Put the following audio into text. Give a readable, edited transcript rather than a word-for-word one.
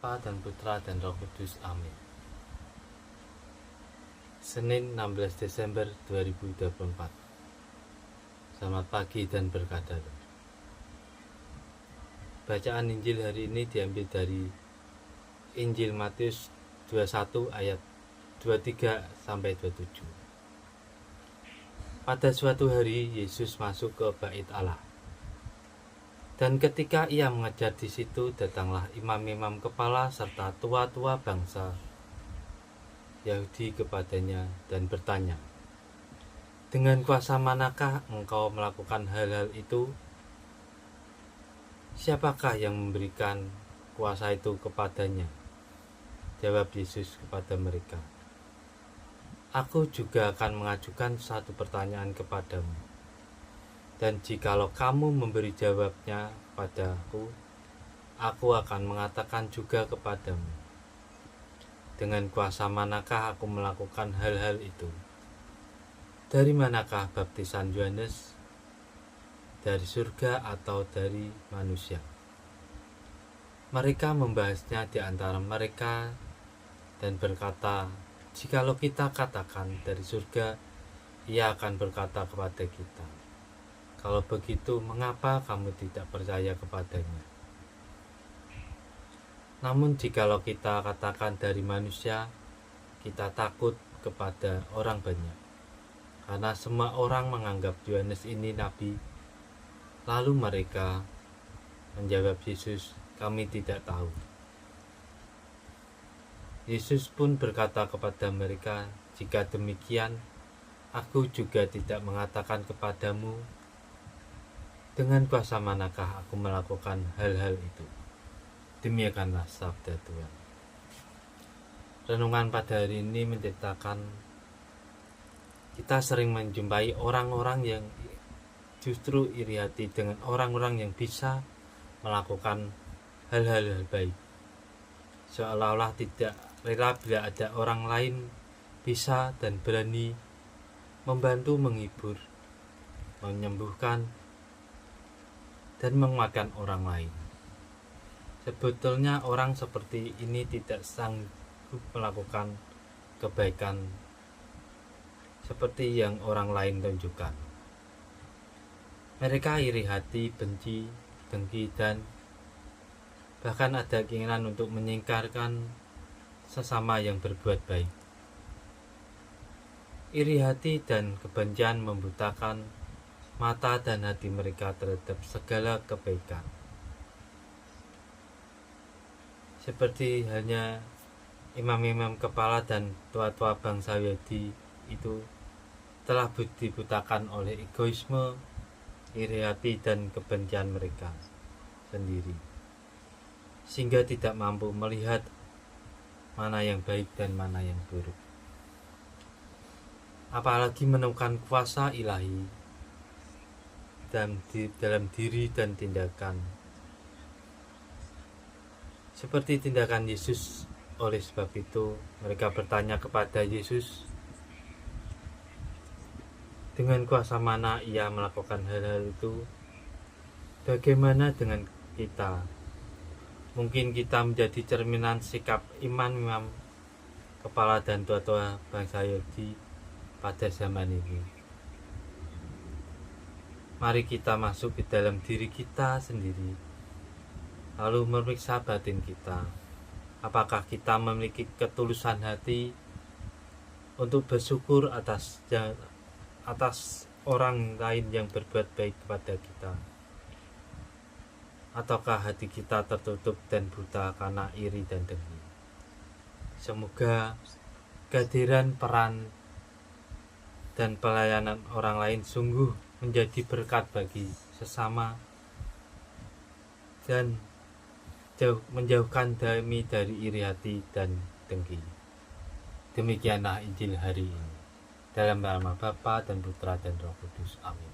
Bapa dan Putra dan Roh Kudus. Amin. Senin 16 Desember 2024. Selamat pagi dan berkah dalam. Bacaan Injil hari ini diambil dari Injil Matius 21 ayat 23 sampai 27. Pada suatu hari Yesus masuk ke Bait Allah. Dan ketika ia mengajar di situ, datanglah imam-imam kepala serta tua-tua bangsa Yahudi kepadanya dan bertanya, "Dengan kuasa manakah engkau melakukan hal-hal itu? Siapakah yang memberikan kuasa itu kepadanya?" Jawab Yesus kepada mereka, "Aku juga akan mengajukan satu pertanyaan kepadamu. Dan jikalau kamu memberi jawabnya padaku, aku akan mengatakan juga kepadamu, dengan kuasa manakah aku melakukan hal-hal itu? Dari manakah baptisan Yohanes? Dari surga atau dari manusia?" Mereka membahasnya di antara mereka dan berkata, "Jikalau kita katakan dari surga, ia akan berkata kepada kita, 'Kalau begitu, mengapa kamu tidak percaya kepadanya?' Namun jikalau kita katakan dari manusia, kita takut kepada orang banyak, karena semua orang menganggap Yohanes ini nabi." Lalu mereka menjawab Yesus, "Kami tidak tahu." Yesus pun berkata kepada mereka, "Jika demikian, aku juga tidak mengatakan kepadamu dengan kuasa manakah aku melakukan hal-hal itu." Demikianlah sabda Tuhan. Renungan pada hari ini menceritakan kita sering menjumpai orang-orang yang justru iri hati dengan orang-orang yang bisa melakukan hal-hal baik, seolah-olah tidak rela bila ada orang lain bisa dan berani membantu, menghibur, menyembuhkan, dan menguatkan orang lain. Sebetulnya orang seperti ini tidak sanggup melakukan kebaikan seperti yang orang lain tunjukkan. Mereka iri hati, benci, dengki, dan bahkan ada keinginan untuk menyingkirkan sesama yang berbuat baik. Iri hati dan kebencian membutakan mata dan hati mereka terhadap segala kebaikan. Seperti halnya imam-imam kepala dan tua-tua bangsa Yahudi itu telah dibutakan oleh egoisme, iri hati, dan kebencian mereka sendiri, sehingga tidak mampu melihat mana yang baik dan mana yang buruk, apalagi menemukan kuasa ilahi dalam diri dan tindakan, seperti tindakan Yesus. Oleh sebab itu mereka bertanya kepada Yesus, dengan kuasa mana ia melakukan hal-hal itu? Bagaimana dengan kita? Mungkin kita menjadi cerminan sikap imam-imam kepala dan tua-tua bangsa Yahudi pada zaman ini. Mari kita masuk ke dalam diri kita sendiri, lalu memeriksa batin kita. Apakah kita memiliki ketulusan hati untuk bersyukur atas orang lain yang berbuat baik kepada kita? Ataukah hati kita tertutup dan buta karena iri dan dengki? Semoga kehadiran, peran, dan pelayanan orang lain sungguh menjadi berkat bagi sesama dan menjauhkan kami dari iri hati dan dengki. Demikianlah Injil hari ini. Dalam nama Bapa dan Putra dan Roh Kudus. Amin.